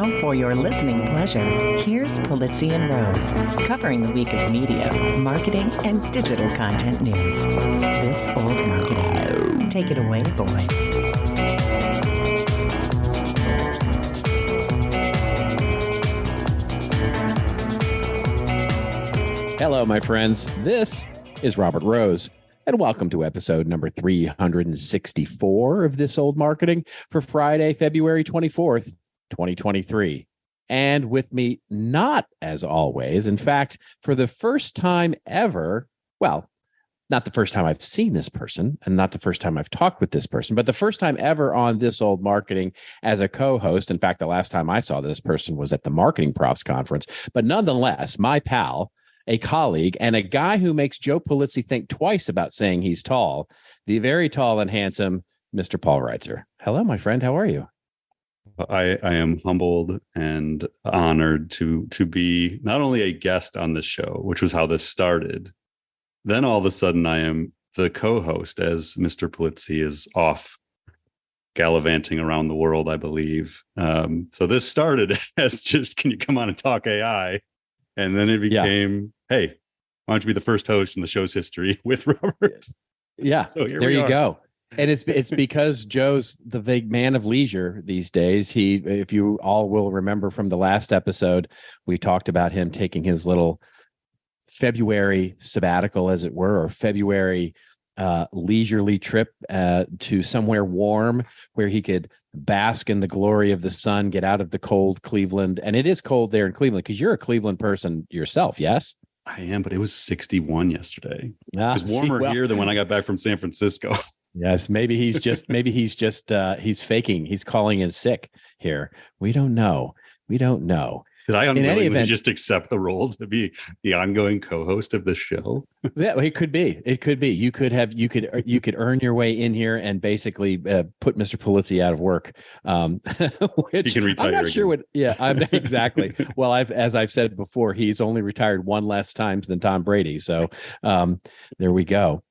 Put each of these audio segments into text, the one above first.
Now, for your listening pleasure, here's Pulizzi and Rose, covering the week of media, marketing, and digital content news. This Old Marketing. Take it away, boys. Hello, my friends. This is Robert Rose, and welcome to episode number 364 of This Old Marketing for Friday, February 24th, 2023. And with me, not as always, in fact, for the first time ever, well, not the first time I've seen this person and not the first time I've talked with this person, but the first time ever on This Old Marketing as a co-host. In fact, the last time I saw this person was at the Marketing Profs Conference, but nonetheless, my pal, a colleague, and a guy who makes Joe Pulizzi think twice about saying he's tall, the very tall and handsome Mr. Paul Roetzer. Hello, my friend. How are you? I am humbled and honored to be not only a guest on this show, which was how this started, then all of a sudden I am the co-host as Mr. Pulizzi is off gallivanting around the world, I believe. So this started as just, can you come on and talk AI? And then it became, hey, why don't you be the first host in the show's history with Robert? Yeah, so there you go. And it's because Joe's the big man of leisure these days. If you all will remember from the last episode, we talked about him taking his little February sabbatical, as it were, or February leisurely trip to somewhere warm where he could bask in the glory of the sun, get out of the cold Cleveland. And it is cold there in Cleveland because you're a Cleveland person yourself, yes? I am, but it was 61 yesterday. It was warmer here than when I got back from San Francisco. Yes, maybe he's he's faking. He's calling in sick here. We don't know. Did I unwillingly just accept the role to be the ongoing co-host of this show? Yeah, it could be. You could earn your way in here and basically put Mr. Pulizzi out of work. Which he can retire. I'm not again. sure what. Yeah, exactly. Well, as I've said before, he's only retired one less times than Tom Brady. So there we go.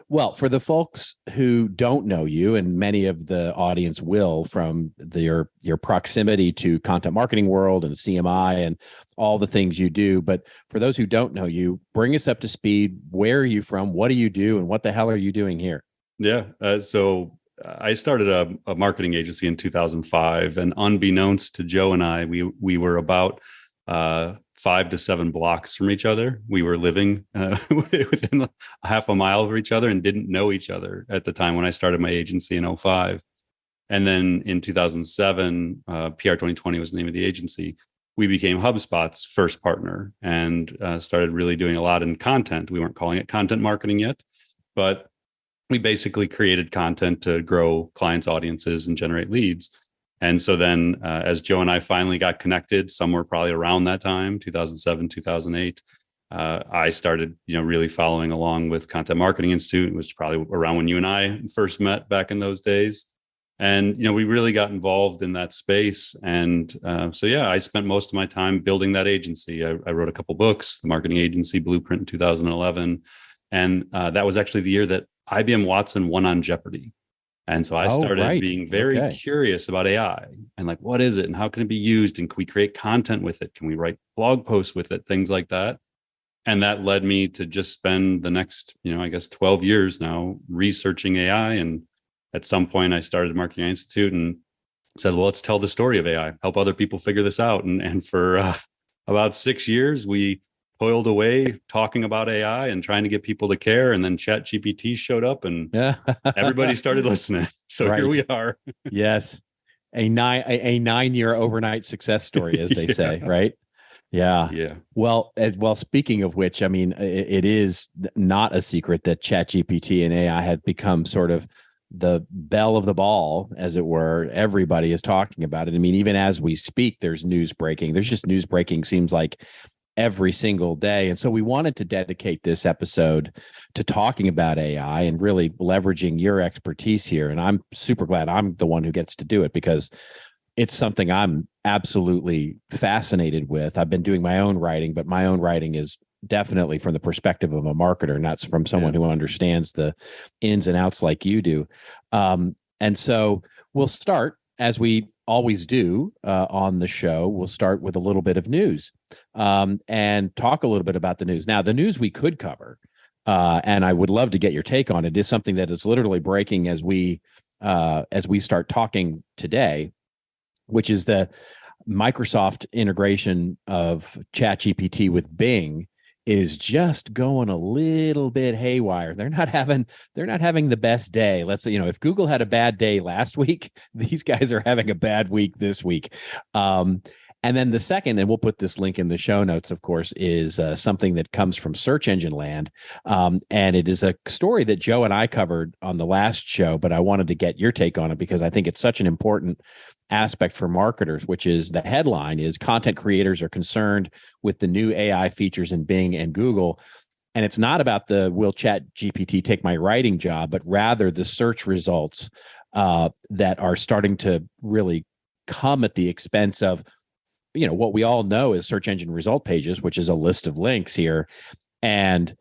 Well, for the folks who don't know you, and many of the audience will from your proximity to content marketing world and CMI and all the things you do. But for those who don't know you, bring us up to speed. Where are you from? What do you do? And what the hell are you doing here? Yeah. So I started a marketing agency in 2005, and unbeknownst to Joe and I, we were about 5 to 7 blocks from each other. We were living within a half a mile of each other and didn't know each other at the time when I started my agency in 2005. And then in 2007, PR 2020 was the name of the agency. We became HubSpot's first partner and started really doing a lot in content. We weren't calling it content marketing yet, but we basically created content to grow clients' audiences and generate leads. And so then as Joe and I finally got connected, somewhere probably around that time, 2007, 2008, I started, really following along with Content Marketing Institute, which is probably around when you and I first met back in those days. And, we really got involved in that space. And I spent most of my time building that agency. I wrote a couple books, the Marketing Agency Blueprint in 2011. And that was actually the year that IBM Watson won on Jeopardy. And so I started being very curious about AI and like, what is it and how can it be used? And can we create content with it? Can we write blog posts with it? Things like that. And that led me to just spend the next, 12 years now researching AI. And at some point I started Marketing Institute and said, well, let's tell the story of AI, help other people figure this out. And for about 6 years, we toiled away talking about AI and trying to get people to care. And then ChatGPT showed up and everybody started listening. So Here we are. Yes. A 9-year overnight success story, as they say, right? Yeah. Yeah. Well, speaking of which, I mean, it is not a secret that ChatGPT and AI have become sort of the belle of the ball, as it were. Everybody is talking about it. I mean, even as we speak, there's news breaking. There's just news breaking, seems like every single day. And so we wanted to dedicate this episode to talking about AI and really leveraging your expertise here. And I'm super glad I'm the one who gets to do it because it's something I'm absolutely fascinated with. I've been doing my own writing, but my own writing is definitely from the perspective of a marketer, not from someone who understands the ins and outs like you do. And so we'll start as we always do on the show, we'll start with a little bit of news and talk a little bit about the news. Now, the news we could cover, and I would love to get your take on it, is something that is literally breaking as we start talking today, which is the Microsoft integration of ChatGPT with Bing is just going a little bit haywire. They're not having the best day. Let's say, if Google had a bad day last week, these guys are having a bad week this week. And then the second, and we'll put this link in the show notes, of course, is something that comes from search engine land. And it is a story that Joe and I covered on the last show, but I wanted to get your take on it because I think it's such an important aspect for marketers, which is the headline is content creators are concerned with the new AI features in Bing and Google. And it's not about the will ChatGPT take my writing job, but rather the search results that are starting to really come at the expense of what we all know is search engine result pages, which is a list of links here. And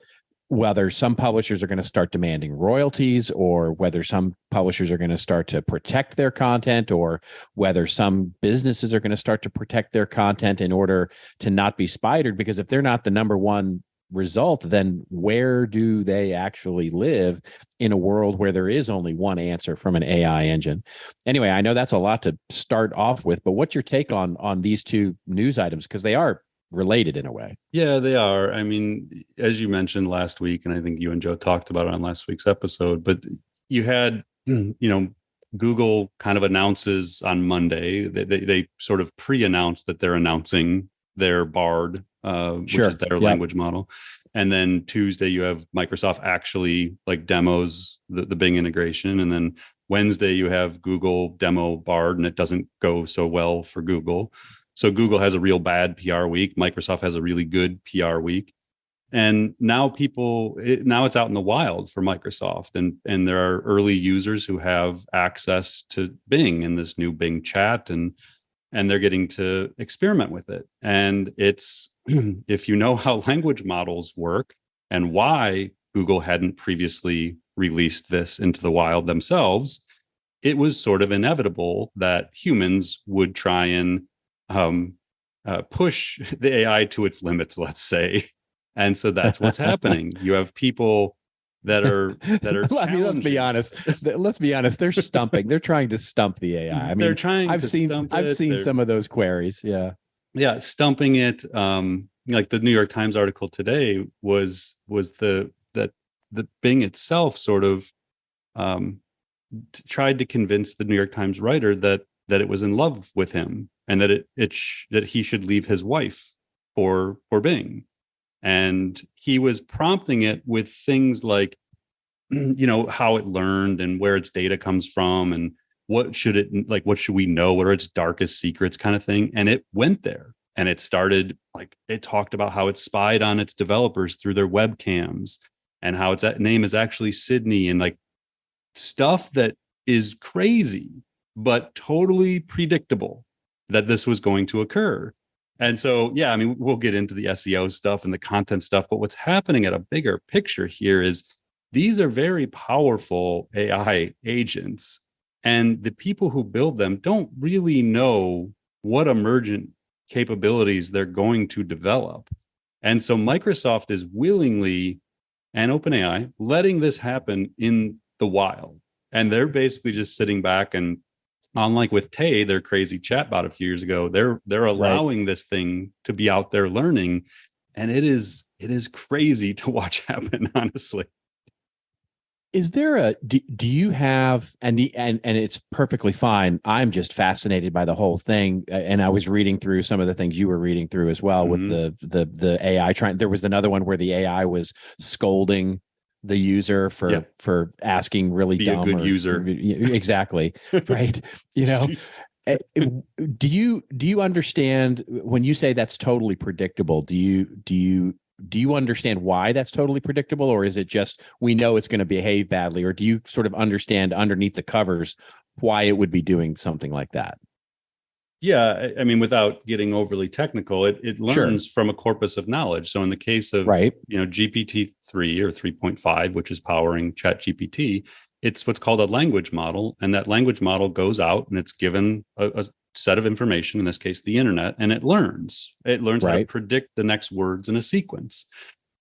whether some publishers are going to start demanding royalties, or whether some publishers are going to start to protect their content, or whether some businesses are going to start to protect their content in order to not be spidered, because if they're not the number one result, then where do they actually live in a world where there is only one answer from an AI engine? Anyway, I know that's a lot to start off with, but what's your take on these two news items? Because they are related in a way. Yeah, they are. I mean, as you mentioned last week, and I think you and Joe talked about it on last week's episode, but you had, Google kind of announces on Monday, they sort of pre-announced that they're announcing their Bard, which is their language model. And then Tuesday, you have Microsoft actually demos the Bing integration. And then Wednesday, you have Google demo Bard, and it doesn't go so well for Google. So Google has a real bad PR week. Microsoft has a really good PR week. And now now it's out in the wild for Microsoft. And there are early users who have access to Bing and this new Bing chat, and they're getting to experiment with it. And it's, if you know how language models work and why Google hadn't previously released this into the wild themselves, it was sort of inevitable that humans would try and push the AI to its limits, let's say. And so that's what's happening. You have people that are I mean, let's be honest. They're stumping. They're trying to stump the AI. I mean, they're trying. I've seen some of those queries. Yeah, stumping it. Like the New York Times article today was the Bing itself sort of tried to convince the New York Times writer that it was in love with him, and that that he should leave his wife for Bing. And he was prompting it with things like, how it learned and where its data comes from, and what should we know? What are its darkest secrets, kind of thing. And it went there, and it started, it talked about how it spied on its developers through their webcams, and how its name is actually Sydney, and stuff that is crazy, but totally predictable that this was going to occur. And so, yeah, I mean, we'll get into the SEO stuff and the content stuff, but what's happening at a bigger picture here is these are very powerful AI agents, and the people who build them don't really know what emergent capabilities they're going to develop. And so Microsoft is willingly, and OpenAI, letting this happen in the wild. And they're basically just sitting back, and unlike with Tay, their crazy chatbot a few years ago, they're allowing this thing to be out there learning, and it is crazy to watch happen, honestly. Is there do you have, and it's perfectly fine. I'm just fascinated by the whole thing. And I was reading through some of the things you were reading through as well, with the AI trying. There was another one where the AI was scolding the user for asking really dumb, a good user. Exactly. Right. Do you understand when you say that's totally predictable? Do you understand why that's totally predictable, or is it just we know it's going to behave badly, or do you sort of understand underneath the covers why it would be doing something like that? Yeah, I mean, without getting overly technical, it learns from a corpus of knowledge. So in the case of GPT-3 or 3.5, which is powering ChatGPT, it's what's called a language model. And that language model goes out and it's given a set of information, in this case, the internet, and it learns. It learns how to predict the next words in a sequence.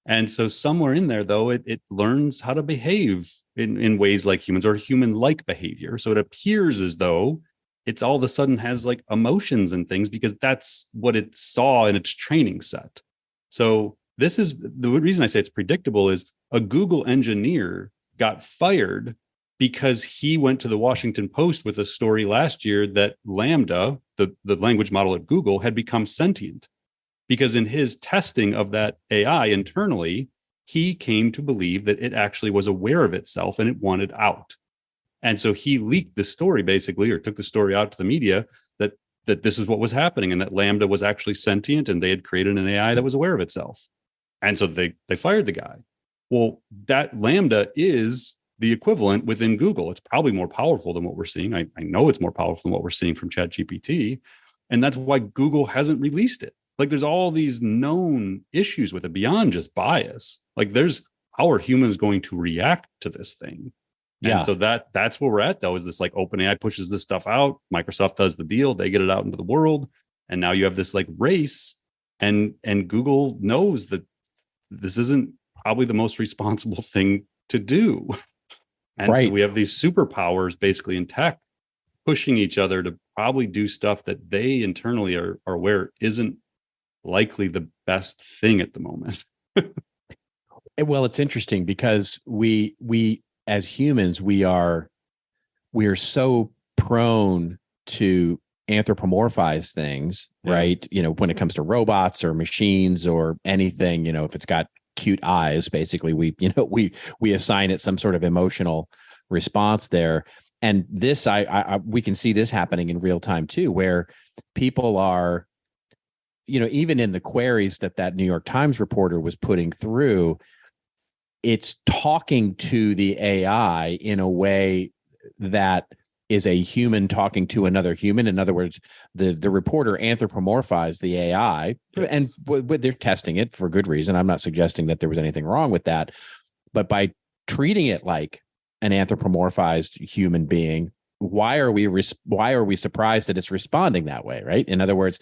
And so somewhere in there, though, it learns how to behave in ways like humans, or human-like behavior. So it appears as though it's all of a sudden has like emotions and things, because that's what it saw in its training set. So this is the reason I say it's predictable. Is a Google engineer got fired because he went to the Washington Post with a story last year that Lambda, the language model at Google, had become sentient. Because in his testing of that AI internally, he came to believe that it actually was aware of itself and it wanted out. And so he leaked the story, basically, or took the story out to the media that this is what was happening, and that Lambda was actually sentient and they had created an AI that was aware of itself. And so they fired the guy. Well, that Lambda is the equivalent within Google. It's probably more powerful than what we're seeing. I know it's more powerful than what we're seeing from ChatGPT. And that's why Google hasn't released it. Like, there's all these known issues with it beyond just bias. Like, how are humans going to react to this thing? Yeah. And so that's where we're at, though, is this like OpenAI pushes this stuff out. Microsoft does the deal. They get it out into the world. And now you have this like race, and Google knows that this isn't probably the most responsible thing to do. And so we have these superpowers basically in tech pushing each other to probably do stuff that they internally are aware isn't likely the best thing at the moment. Well, it's interesting because we as humans, we are so prone to anthropomorphize things, right? You know, when it comes to robots or machines or anything, you know, if it's got cute eyes, basically we assign it some sort of emotional response there. And this, we can see this happening in real time too, where people are, you know, even in the queries that New York Times reporter was putting through, it's talking to the AI in a way that is a human talking to another human. In other words, the reporter anthropomorphized the AI, and they're testing it for good reason. I'm not suggesting that there was anything wrong with that, but by treating it like an anthropomorphized human being, why are we surprised that it's responding that way, right? In other words,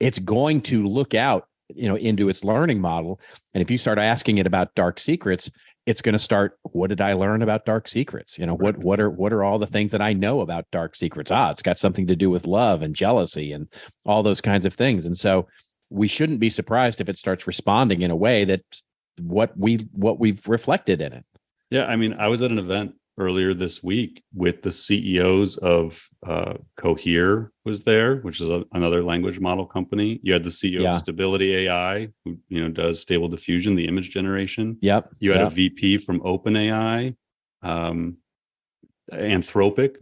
it's going to look out, you know, into its learning model. And if you start asking it about dark secrets, it's going to start, what did I learn about dark secrets? You know, what are all the things that I know about dark secrets? It's got something to do with love and jealousy and all those kinds of things. And so we shouldn't be surprised if it starts responding in a way that's what we've reflected in it. Yeah. I mean, I was at an event earlier this week with the CEOs of Cohere was there, which is another language model company. You had the CEO of Stability AI, who, you know, does stable diffusion, the image generation. Yep. You had a VP from OpenAI, Anthropic.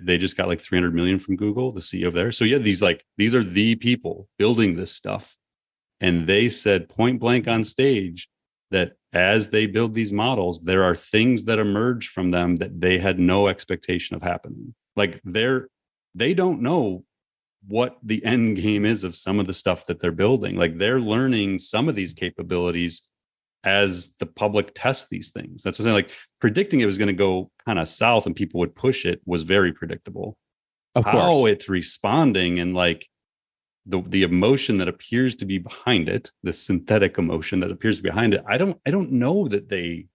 They just got like 300 million from Google, the CEO there. So yeah, these are the people building this stuff, and they said point blank on stage that as they build these models, there are things that emerge from them that they had no expectation of happening. Like they don't know what the end game is of some of the stuff that they're building. Like, they're learning some of these capabilities as the public tests these things. That's something like predicting it was going to go kind of south and people would push it was very predictable. Of course. How it's responding and like the emotion that appears to be behind it, the synthetic emotion that appears to be behind it, I don't know that they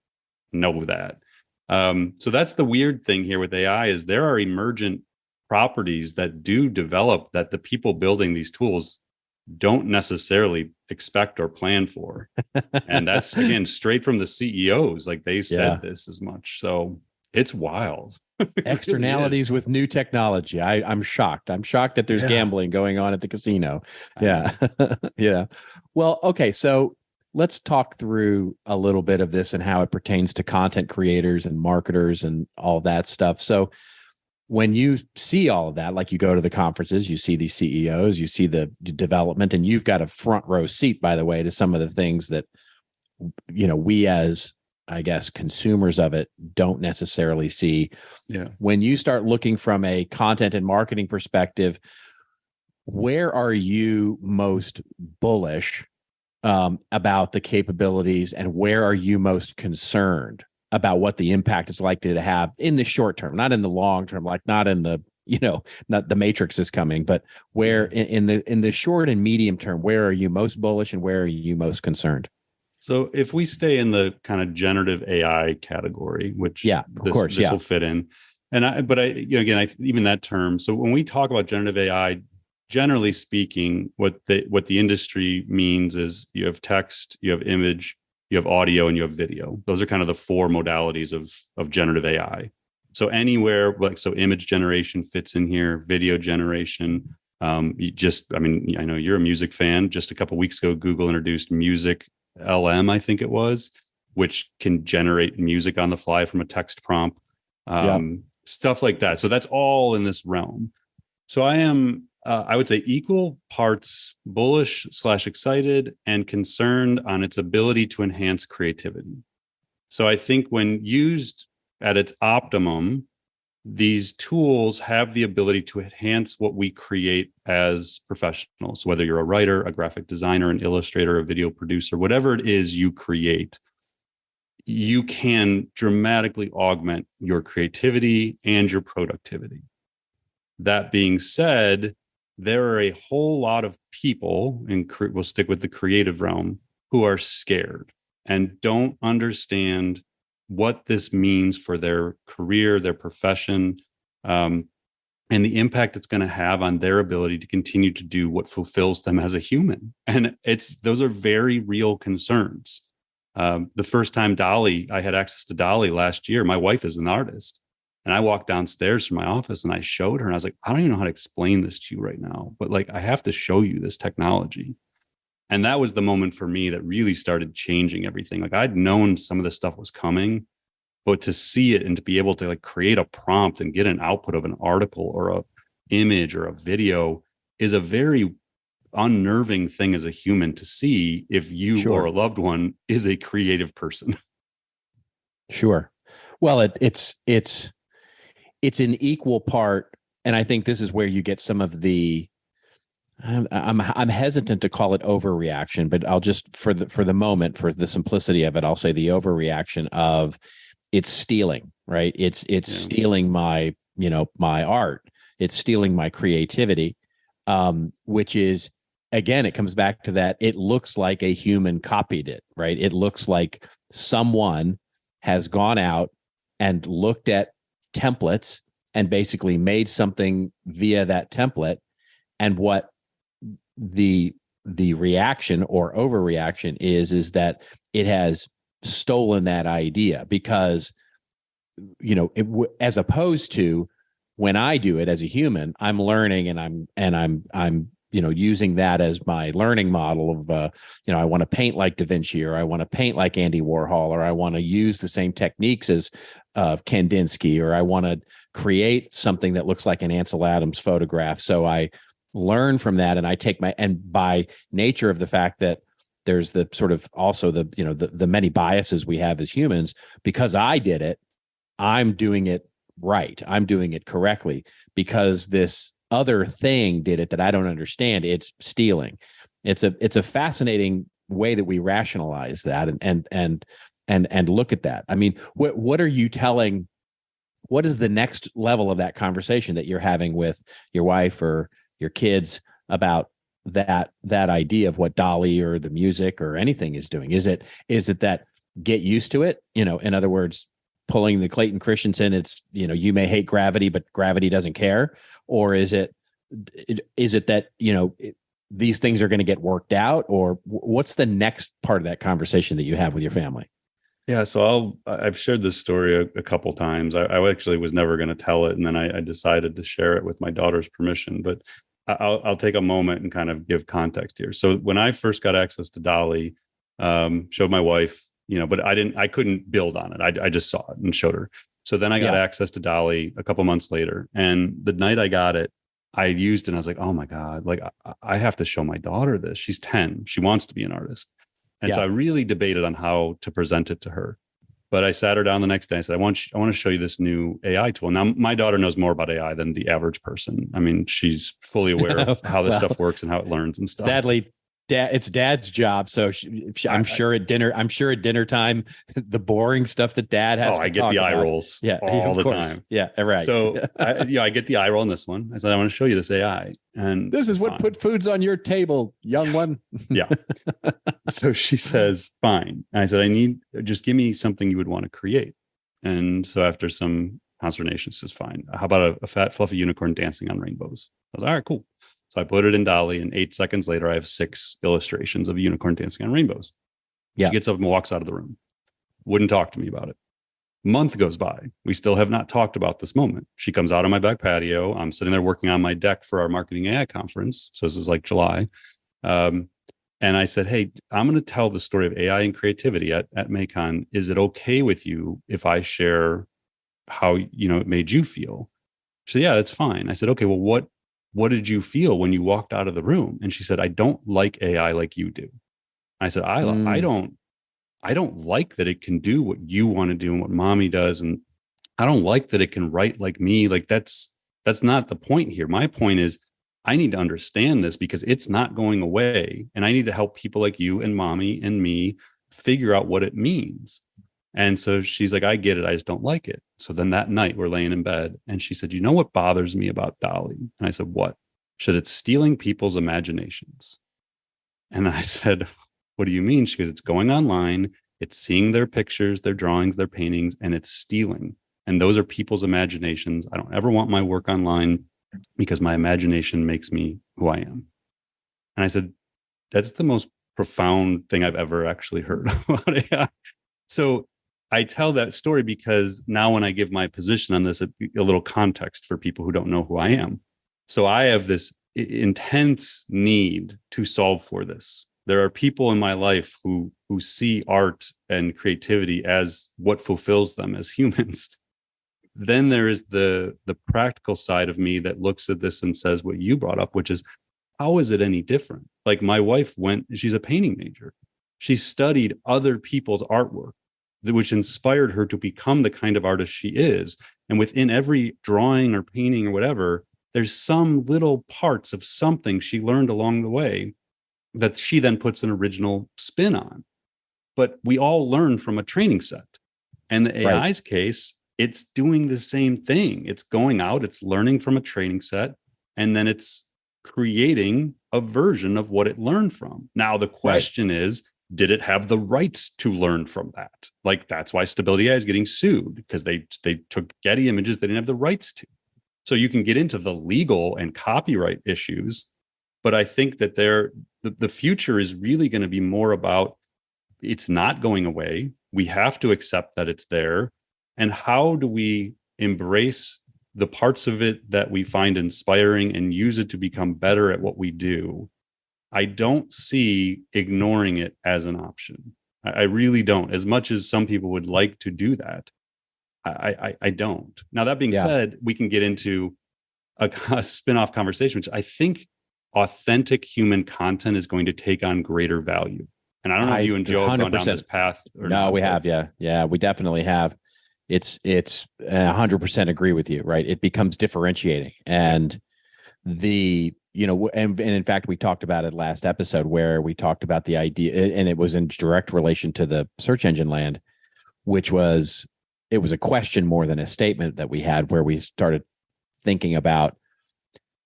know that. So that's the weird thing here with AI, is there are emergent properties that do develop that the people building these tools don't necessarily expect or plan for. And that's, again, straight from the CEOs. Like, they said this as much. So it's wild. Externalities with new technology. I'm shocked. I'm shocked that there's gambling going on at the casino. Yeah. Yeah. Well, okay. So let's talk through a little bit of this and how it pertains to content creators and marketers and all that stuff. So when you see all of that, like, you go to the conferences, you see these CEOs, you see the development, and you've got a front row seat, by the way, to some of the things that, you know, we as, I guess, consumers of it don't necessarily see. Yeah. When you start looking from a content and marketing perspective, where are you most bullish about the capabilities, and where are you most concerned about what the impact is likely to have in the short term, not in the long term, like not in the, not the matrix is coming, but where in the short and medium term, where are you most bullish and where are you most concerned? So if we stay in the kind of generative AI category, which this will fit in, even that term. So when we talk about generative AI, generally speaking, what the industry means is you have text, you have image, you have audio, and you have video. Those are kind of the four modalities of generative AI. So anywhere, so image generation fits in here, video generation. I know you're a music fan. Just a couple of weeks ago, Google introduced Music LM, I think it was, which can generate music on the fly from a text prompt, stuff like that. So that's all in this realm. So I am, I would say, equal parts bullish / excited and concerned on its ability to enhance creativity. So I think when used at its optimum, these tools have the ability to enhance what we create as professionals. So whether you're a writer, a graphic designer, an illustrator, a video producer, whatever it is you create, you can dramatically augment your creativity and your productivity. That being said, there are a whole lot of people, and we'll stick with the creative realm, who are scared and don't understand what this means for their career, their profession, and the impact it's going to have on their ability to continue to do what fulfills them as a human. And those are very real concerns. The first time I had access to DALL-E last year, my wife is an artist. And I walked downstairs from my office and I showed her and I was like, I don't even know how to explain this to you right now, but like, I have to show you this technology. And that was the moment for me that really started changing everything. Like I'd known some of this stuff was coming, but to see it and to be able to like create a prompt and get an output of an article or a image or a video is a very unnerving thing as a human to see if you or a loved one is a creative person. Sure. Well, it's an equal part, and I think this is where you get some of the. I'm hesitant to call it overreaction, but I'll just for the moment, for the simplicity of it, I'll say the overreaction of it's stealing, right? It's stealing my my art. It's stealing my creativity, which is, again, it comes back to that. It looks like a human copied it, right? It looks like someone has gone out and looked at templates and basically made something via that template. And what the reaction or overreaction is that it has stolen that idea, because as opposed to when I do it as a human, I'm learning and I'm using that as my learning model of I want to paint like Da Vinci, or I want to paint like Andy Warhol, or I want to use the same techniques as Kandinsky, or I want to create something that looks like an Ansel Adams photograph. So I learn from that, and I take and by nature of the fact that there's the sort of also the many biases we have as humans, because I did it, I'm doing it right. I'm doing it correctly. Because this other thing did it that I don't understand, it's stealing. It's a fascinating way that we rationalize that and look at that. I mean, what are you telling? What is the next level of that conversation that you're having with your wife or your kids about that idea of what DALL-E or the music or anything is doing? Is it that get used to it? In other words, pulling the Clayton Christensen, it's, you may hate gravity, but gravity doesn't care. Or is it that, these things are going to get worked out? Or what's the next part of that conversation that you have with your family? Yeah. So I've shared this story a couple times. I actually was never going to tell it. And then I decided to share it with my daughter's permission, but I'll take a moment and kind of give context here. So when I first got access to DALL-E, showed my wife, but I couldn't build on it. I just saw it and showed her. So then I got access to DALL-E a couple months later. And the night I got it, I used it and I was like, oh my God, like I have to show my daughter this. She's 10. She wants to be an artist. And so I really debated on how to present it to her. But I sat her down the next day. I said, I want to show you this new AI tool. Now, my daughter knows more about AI than the average person. I mean, she's fully aware of how this stuff works and how it learns and stuff. it's dad's job. So I'm sure at dinner time, the boring stuff that dad has to I get the eye about. rolls all the time. Yeah, right. So I get the eye roll on this one. I said, I want to show you this AI. And this is what put foods on your table, young one. Yeah. So she says, fine. And I said, just give me something you would want to create. And so after some consternation, she says, fine. How about a fat, fluffy unicorn dancing on rainbows? I was all right, cool. So I put it in DALL-E, and 8 seconds later, I have 6 illustrations of a unicorn dancing on rainbows. Yeah. She gets up and walks out of the room. Wouldn't talk to me about it. Month goes by. We still have not talked about this moment. She comes out on my back patio. I'm sitting there working on my deck for our marketing AI conference. So this is like July. And I said, hey, I'm going to tell the story of AI and creativity at MAICON. Is it okay with you if I share how, it made you feel? She said, yeah, that's fine. I said, okay, well, what did you feel when you walked out of the room? And she said, I don't like AI like you do. I said, I don't like that it can do what you want to do and what mommy does. And I don't like that it can write like me. Like that's not the point here. My point is I need to understand this because it's not going away. And I need to help people like you and mommy and me figure out what it means. And so she's like, I get it. I just don't like it. So then that night we're laying in bed and she said, you know what bothers me about DALL-E? And I said, what? She said, it's stealing people's imaginations. And I said, what do you mean? She goes, it's going online. It's seeing their pictures, their drawings, their paintings, and it's stealing. And those are people's imaginations. I don't ever want my work online because my imagination makes me who I am. And I said, that's the most profound thing I've ever actually heard about AI. So I tell that story because now when I give my position on this, a little context for people who don't know who I am. So I have this intense need to solve for this. There are people in my life who see art and creativity as what fulfills them as humans. Then there is the practical side of me that looks at this and says what you brought up, which is, how is it any different? Like my wife she's a painting major. She studied other people's artwork, which inspired her to become the kind of artist she is. And within every drawing or painting or whatever, there's some little parts of something she learned along the way that she then puts an original spin on. But we all learn from a training set. And the AI's case, it's doing the same thing. It's going out, it's learning from a training set, and then it's creating a version of what it learned from. Now, the question is, did it have the rights to learn from that? Like, that's why Stability AI is getting sued, because they took Getty images they didn't have the rights to. So you can get into the legal and copyright issues, but I think that the future is really going to be more about, it's not going away. We have to accept that it's there. And how do we embrace the parts of it that we find inspiring and use it to become better at what we do? I don't see ignoring it as an option. I really don't. As much as some people would like to do that, I don't. Now, that being said, we can get into a spin-off conversation, which I think authentic human content is going to take on greater value. And I don't know if you and Joe have gone down this path. No, we have. Yeah, we definitely have. It's 100% agree with you, right? It becomes differentiating. And and in fact, we talked about it last episode where we talked about the idea, and it was in direct relation to the search engine land, which was, it was a question more than a statement that we had, where we started thinking about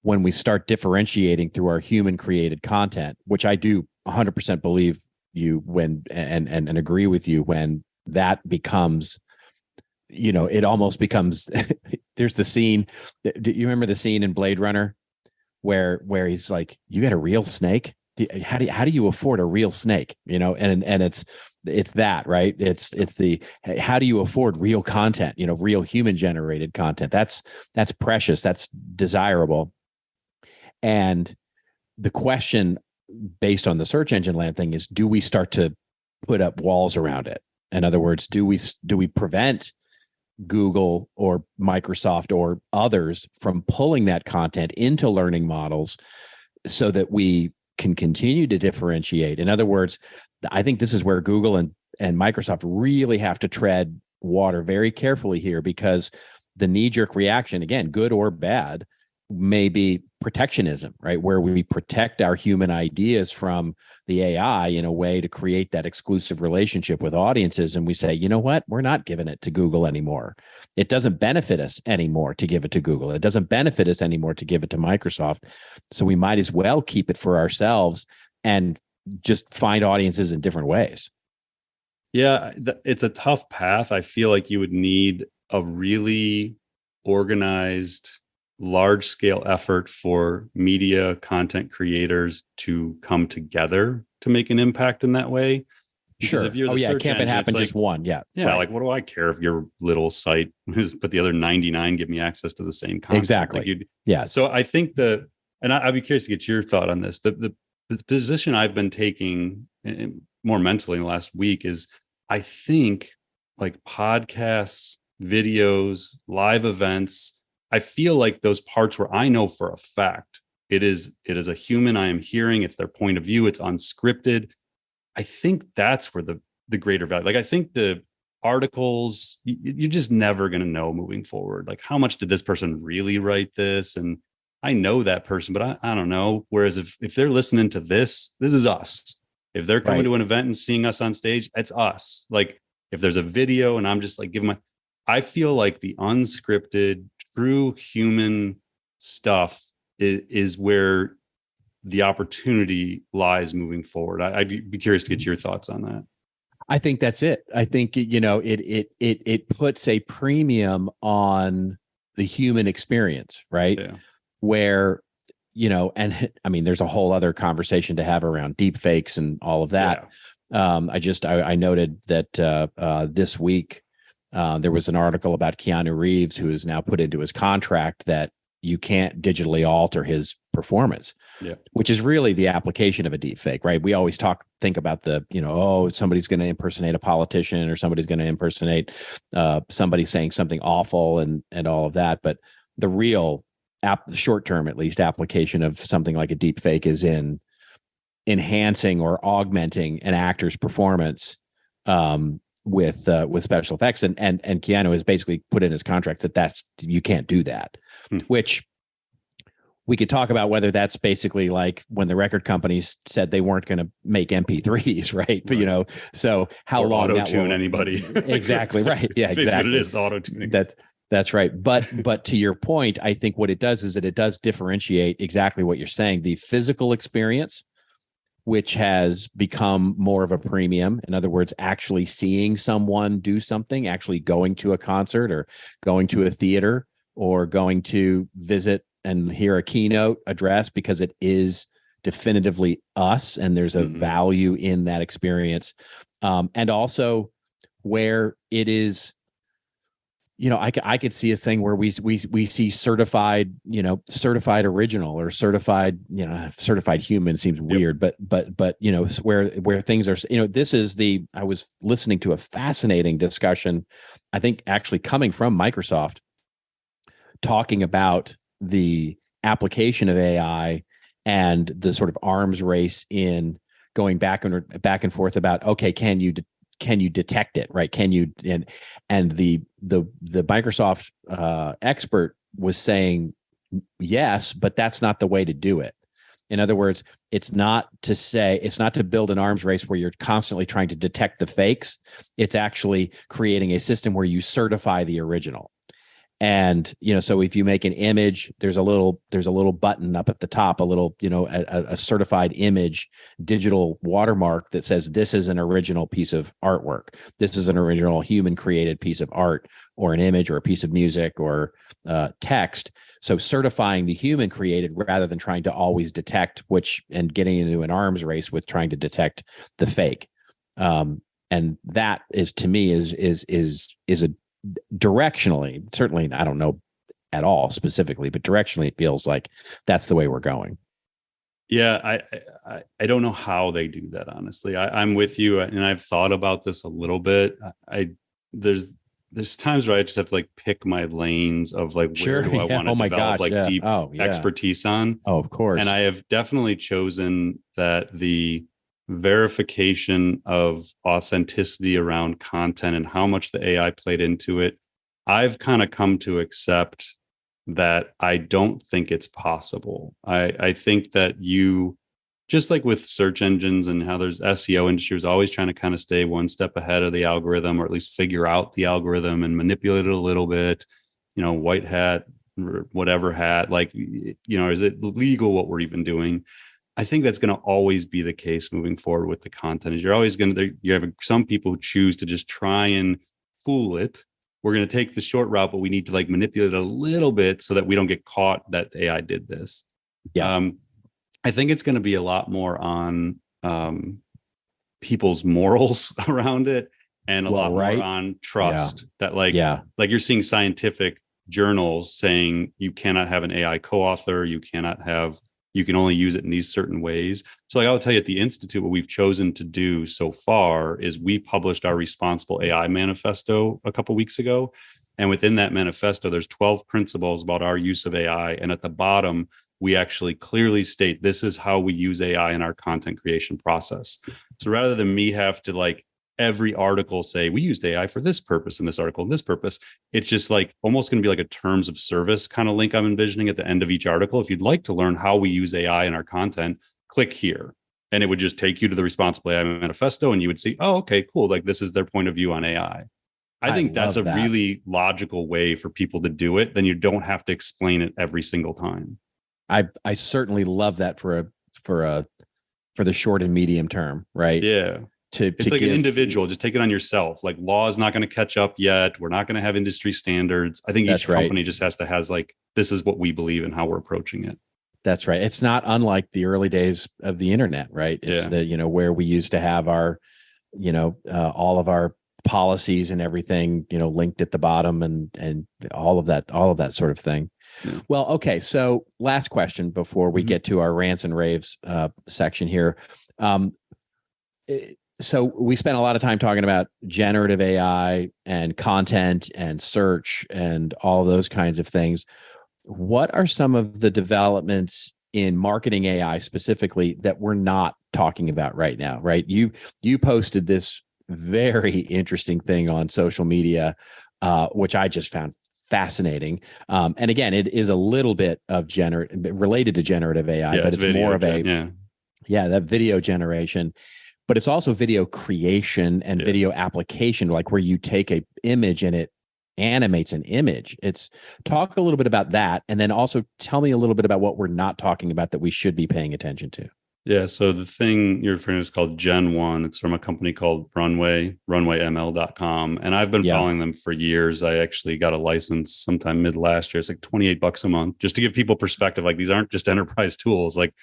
when we start differentiating through our human created content, which I do 100% believe you when, and agree with you when that becomes, it almost becomes, there's the scene. Do you remember the scene in Blade Runner where he's like, you got a real snake? How do you afford a real snake? And it's that, right? It's the, how do you afford real content, real human generated content? That's precious. That's desirable. And the question based on the search engine land thing is, do we start to put up walls around it? In other words, do we prevent Google or Microsoft or others from pulling that content into learning models so that we can continue to differentiate? In other words, I think this is where Google and Microsoft really have to tread water very carefully here, because the knee-jerk reaction, again, good or bad, maybe protectionism, right? Where we protect our human ideas from the AI in a way to create that exclusive relationship with audiences. And we say, you know what? We're not giving it to Google anymore. It doesn't benefit us anymore to give it to Google. It doesn't benefit us anymore to give it to Microsoft. So we might as well keep it for ourselves and just find audiences in different ways. Yeah, it's a tough path. I feel like you would need a really organized, large scale effort for media content creators to come together to make an impact in that way. Because Sure. if you're the It search can't engine, happen it's just one. Yeah. yeah, right. like what do I care if your little site but the other 99 give me access to the same content? Exactly. Yeah. So I think and I'd be curious to get your thought on this. The position I've been taking more mentally in the last week is I think like podcasts, videos, live events, I feel like those parts where I know for a fact it is a human I am hearing, it's their point of view, it's unscripted. I think that's where the greater value. Like I think the articles, you're just never going to know moving forward. Like how much did this person really write this? And I know that person, but I don't know. Whereas if they're listening to this is us. If they're coming to an event and seeing us on stage, it's us. Like if there's a video and I'm just like giving I feel like the unscripted, true human stuff is where the opportunity lies moving forward. I'd be curious to get your thoughts on that. I think that's it. I think, it puts a premium on the human experience, right? Yeah. Where, and I mean, there's a whole other conversation to have around deep fakes and all of that. Yeah. I noted that this week there was an article about Keanu Reeves, who is now put into his contract that you can't digitally alter his performance, which is really the application of a deep fake, right? We always think about somebody's going to impersonate a politician or somebody's going to impersonate somebody saying something awful and all of that. But the real short term, at least, application of something like a deep fake is in enhancing or augmenting an actor's performance with special effects, and Keanu has basically put in his contracts that you can't do that, which we could talk about whether that's basically like when the record companies said they weren't going to make MP3s, right? But so how or long auto-tune anybody? Exactly right. Yeah, exactly. What it is, auto-tuning. That's right. But to your point, I think what it does is that it does differentiate exactly what you're saying, the physical experience, which has become more of a premium. In other words, actually seeing someone do something, actually going to a concert or going to a theater or going to visit and hear a keynote address, because it is definitively us and there's a value in that experience. And also where it is, I could see a thing where we see certified original or certified human seems weird, but where things are, this is I was listening to a fascinating discussion, I think actually coming from Microsoft, talking about the application of AI and the sort of arms race in going back and forth about, okay, can you detect it, right? Can you, and the Microsoft expert was saying yes, but that's not the way to do it. In other words, it's not to build an arms race where you're constantly trying to detect the fakes. It's actually creating a system where you certify the original. And, so if you make an image, there's a little button up at the top, a certified image, digital watermark that says this is an original piece of artwork. This is an original human created piece of art or an image or a piece of music or text. So certifying the human created rather than trying to always detect and getting into an arms race with trying to detect the fake. And that is, to me, is a directionally, certainly, I don't know at all specifically, but directionally it feels like that's the way we're going. Yeah, I don't know how they do that, honestly. I'm with you, and I've thought about this a little bit. There's times where I just have to like pick my lanes of like where do I want to develop deep expertise on. Oh, of course. And I have definitely chosen that the verification of authenticity around content and how much the AI played into it, I've kind of come to accept that I don't think it's possible. I think that just like with search engines and how there's SEO industry is always trying to kind of stay one step ahead of the algorithm, or at least figure out the algorithm and manipulate it a little bit, white hat, whatever hat, like, is it legal what we're even doing? I think that's going to always be the case moving forward with the content. Is you're always going to, you have some people who choose to just try and fool it. We're going to take the short route, but we need to like manipulate it a little bit so that we don't get caught that AI did this. Yeah. I think it's going to be a lot more on people's morals around it, and a lot more on trust. That like you're seeing scientific journals saying you cannot have an AI co-author, you can only use it in these certain ways. So like I will tell you, at the Institute, what we've chosen to do so far is we published our responsible AI manifesto a couple of weeks ago. And within that manifesto, there's 12 principles about our use of AI. And at the bottom, we actually clearly state this is how we use AI in our content creation process. So rather than me have to like every article say we used AI for this purpose in this article and this purpose, it's just like almost going to be like a terms of service kind of link I'm envisioning at the end of each article. If you'd like to learn how we use AI in our content, click here. And it would just take you to the Responsible AI Manifesto, and you would see, oh, okay, cool. Like this is their point of view on AI. I think that's a really logical way for people to do it. Then you don't have to explain it every single time. I certainly love that for the short and medium term, right? Yeah. It's like an individual, just take it on yourself. Like law is not going to catch up yet. We're not going to have industry standards. I think each company just has like, this is what we believe and how we're approaching it. That's right. It's not unlike the early days of the internet, right? It's where we used to have our, all of our policies and everything, linked at the bottom and all of that sort of thing. Yeah. Well, okay. So last question before we get to our rants and raves section here. So we spent a lot of time talking about generative AI and content and search and all those kinds of things. What are some of the developments in marketing AI specifically that we're not talking about right now, right? You posted this very interesting thing on social media, which I just found fascinating. And again, it is a little bit of related to generative AI, but it's more of that video generation. But it's also video creation and video application, like where you take a image and it animates an image. Talk a little bit about that. And then also tell me a little bit about what we're not talking about that we should be paying attention to. Yeah. So the thing you're referring to is called Gen 1. It's from a company called runwayml.com. And I've been following them for years. I actually got a license sometime mid last year. It's like $28 a month, just to give people perspective. Like these aren't just enterprise tools. Like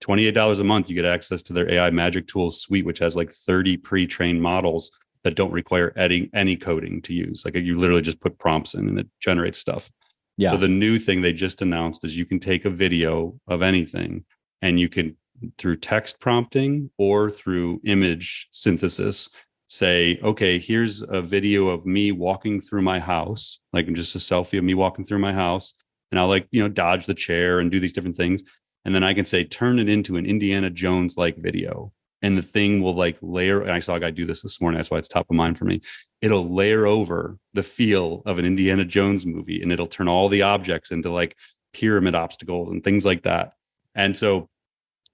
$28 a month, you get access to their AI Magic Tools suite, which has like 30 pre-trained models that don't require any coding to use. Like you literally just put prompts in and it generates stuff. Yeah. So the new thing they just announced is you can take a video of anything and you can, through text prompting or through image synthesis, say, okay, here's a video of me walking through my house, like just a selfie of me walking through my house. And I'll dodge the chair and do these different things. And then I can say, turn it into an Indiana Jones like video. And the thing will like layer. And I saw a guy do this morning. That's why it's top of mind for me. It'll layer over the feel of an Indiana Jones movie, and it'll turn all the objects into like pyramid obstacles and things like that. And so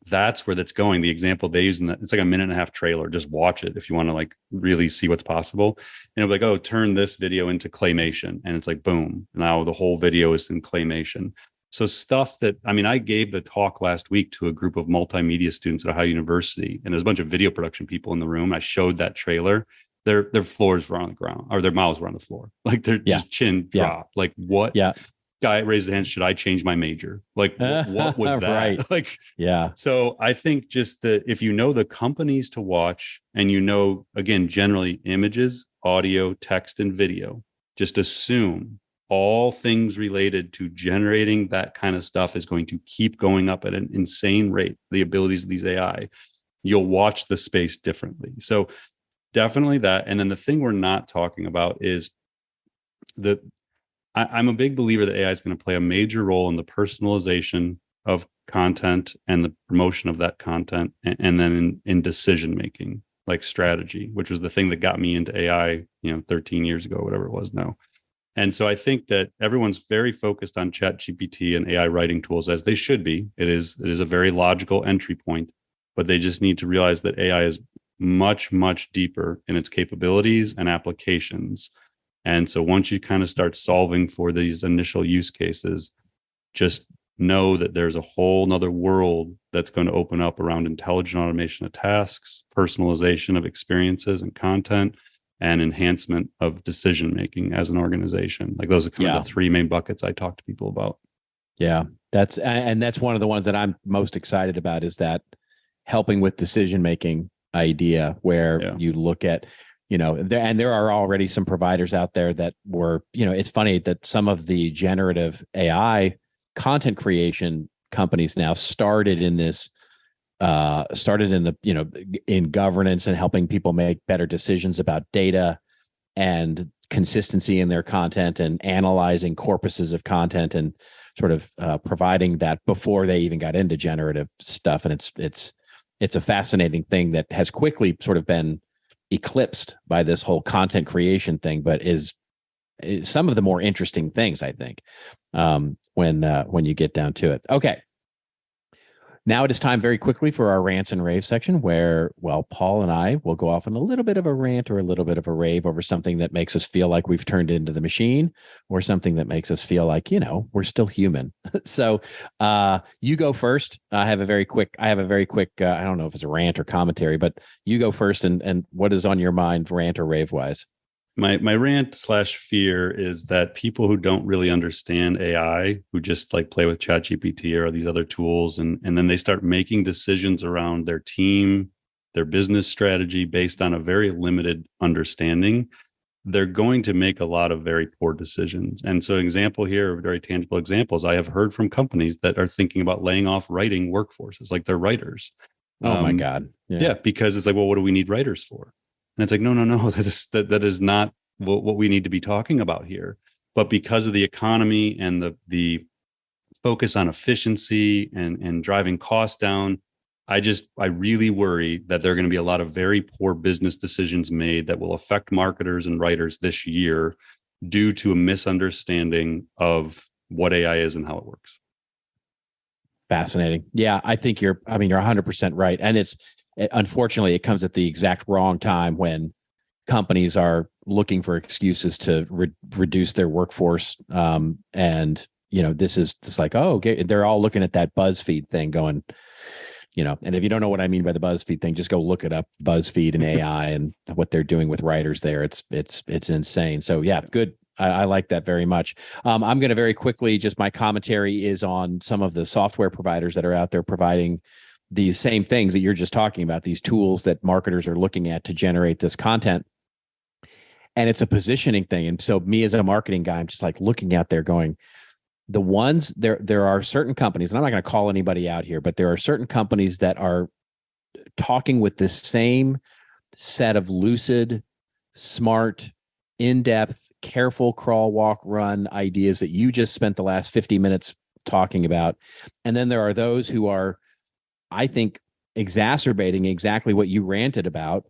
that's where that's going. The example they use in that, it's like a 1.5-minute trailer. Just watch it if you want to like really see what's possible. And it'll be like, oh, turn this video into claymation. And it's like, boom. Now the whole video is in claymation. So stuff that, I gave the talk last week to a group of multimedia students at Ohio University, and there's a bunch of video production people in the room. I showed that trailer. Their floors were on the ground, or their mouths were on the floor. Like they're just chin dropped. Like what? Yeah. Guy raised his hand. Should I change my major? Like what was that? Right. Like, yeah. So I think just that if you know the companies to watch, and again, generally images, audio, text, and video, just assume all things related to generating that kind of stuff is going to keep going up at an insane rate. The abilities of these AI, you'll watch the space differently. So definitely that. And then the thing we're not talking about is I'm a big believer that AI is going to play a major role in the personalization of content and the promotion of that content. And then in decision-making, like strategy, which was the thing that got me into AI, 13 years ago, whatever it was now. And so I think that everyone's very focused on ChatGPT and AI writing tools, as they should be. It is a very logical entry point, but they just need to realize that AI is much, much deeper in its capabilities and applications. And so once you kind of start solving for these initial use cases, just know that there's a whole nother world that's going to open up around intelligent automation of tasks, personalization of experiences and content, and enhancement of decision making as an organization. Like those are kind of the three main buckets I talk to people about. Yeah, that's one of the ones that I'm most excited about, is that helping with decision making idea, where you look at, there are already some providers out there that were, it's funny that some of the generative AI content creation companies now started in this in governance and helping people make better decisions about data and consistency in their content and analyzing corpuses of content and sort of providing that before they even got into generative stuff. And it's a fascinating thing that has quickly sort of been eclipsed by this whole content creation thing, but is some of the more interesting things, I think, when you get down to it. Okay. Now it is time very quickly for our rants and raves section, where, Paul and I will go off on a little bit of a rant or a little bit of a rave over something that makes us feel like we've turned into the machine, or something that makes us feel like, we're still human. So you go first. I have a very quick, I don't know if it's a rant or commentary, but you go first. And what is on your mind, rant or rave wise? My rant / fear is that people who don't really understand AI, who just like play with ChatGPT or these other tools, and then they start making decisions around their team, their business strategy based on a very limited understanding, they're going to make a lot of very poor decisions. And so example here, very tangible examples, I have heard from companies that are thinking about laying off writing workforces, like their writers. Oh my God. Yeah, because it's like, well, what do we need writers for? And it's like, no, that is not what we need to be talking about here. But because of the economy and the focus on efficiency and driving costs down, I really worry that there are going to be a lot of very poor business decisions made that will affect marketers and writers this year due to a misunderstanding of what AI is and how it works. Fascinating. Yeah, I think you're 100% right. And unfortunately, it comes at the exact wrong time when companies are looking for excuses to reduce their workforce. And, this is just like, okay, they're all looking at that BuzzFeed thing going, and if you don't know what I mean by the BuzzFeed thing, just go look it up, BuzzFeed and AI and what they're doing with writers there. It's insane. So yeah, good. I like that very much. I'm going to very quickly, just my commentary is on some of the software providers that are out there providing these same things that you're just talking about, these tools that marketers are looking at to generate this content. And it's a positioning thing. And so me as a marketing guy, I'm just like looking out there going, the ones there are certain companies, and I'm not going to call anybody out here, but there are certain companies that are talking with the same set of lucid, smart, in-depth, careful crawl, walk, run ideas that you just spent the last 50 minutes talking about. And then there are those who are, I think, exacerbating exactly what you ranted about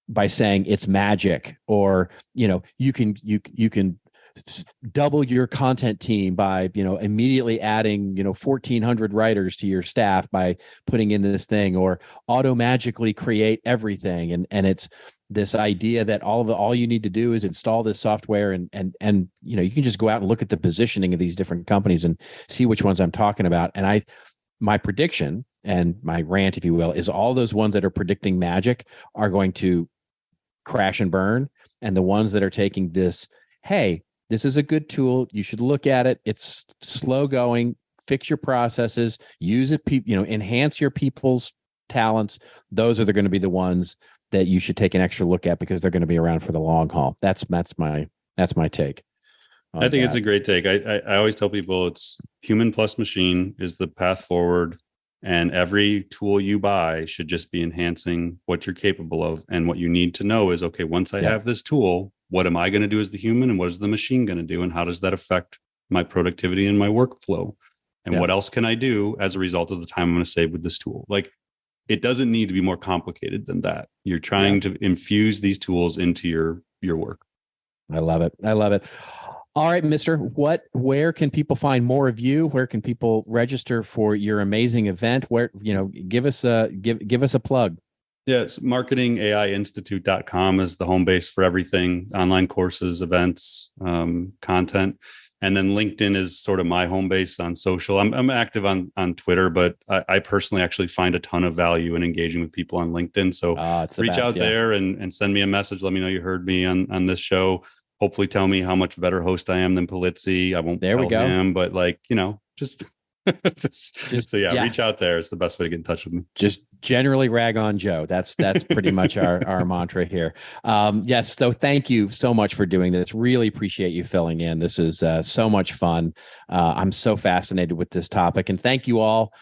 by saying it's magic, or, you can double your content team by, immediately adding, 1,400 writers to your staff by putting in this thing, or auto magically create everything. And it's this idea that all you need to do is install this software and you can just go out and look at the positioning of these different companies and see which ones I'm talking about. And my prediction and my rant, if you will, is all those ones that are predicting magic are going to crash and burn. And the ones that are taking this, hey, this is a good tool, you should look at it, it's slow going, fix your processes, use it, enhance your people's talents, those are going to be the ones that you should take an extra look at, because they're going to be around for the long haul. That's my take. I think it's a great take. I always tell people it's human plus machine is the path forward. And every tool you buy should just be enhancing what you're capable of. And what you need to know is, okay, once I have this tool, what am I going to do as the human, and what is the machine going to do? And how does that affect my productivity and my workflow? And what else can I do as a result of the time I'm going to save with this tool? Like, it doesn't need to be more complicated than that. You're trying to infuse these tools into your work. I love it. All right, Mister. Where can people find more of you? Where can people register for your amazing event? Where, give us a plug. Yes, marketingaiinstitute.com is the home base for everything, online courses, events, content. And then LinkedIn is sort of my home base on social. I'm active on Twitter, but I personally actually find a ton of value in engaging with people on LinkedIn. So reach out there and send me a message. Let me know you heard me on this show. Hopefully tell me how much better host I am than Polizzi. I won't tell him, but just reach out there. It's the best way to get in touch with me. Just generally rag on Joe. That's pretty much our mantra here. Yes. So thank you so much for doing this. Really appreciate you filling in. This is so much fun. I'm so fascinated with this topic, and thank you all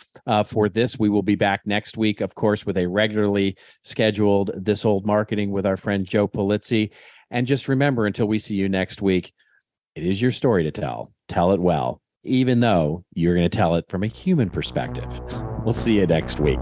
for this. We will be back next week, of course, with a regularly scheduled This Old Marketing with our friend Joe Polizzi. And just remember, until we see you next week, it is your story to tell. Tell it well, even though you're going to tell it from a human perspective. We'll see you next week.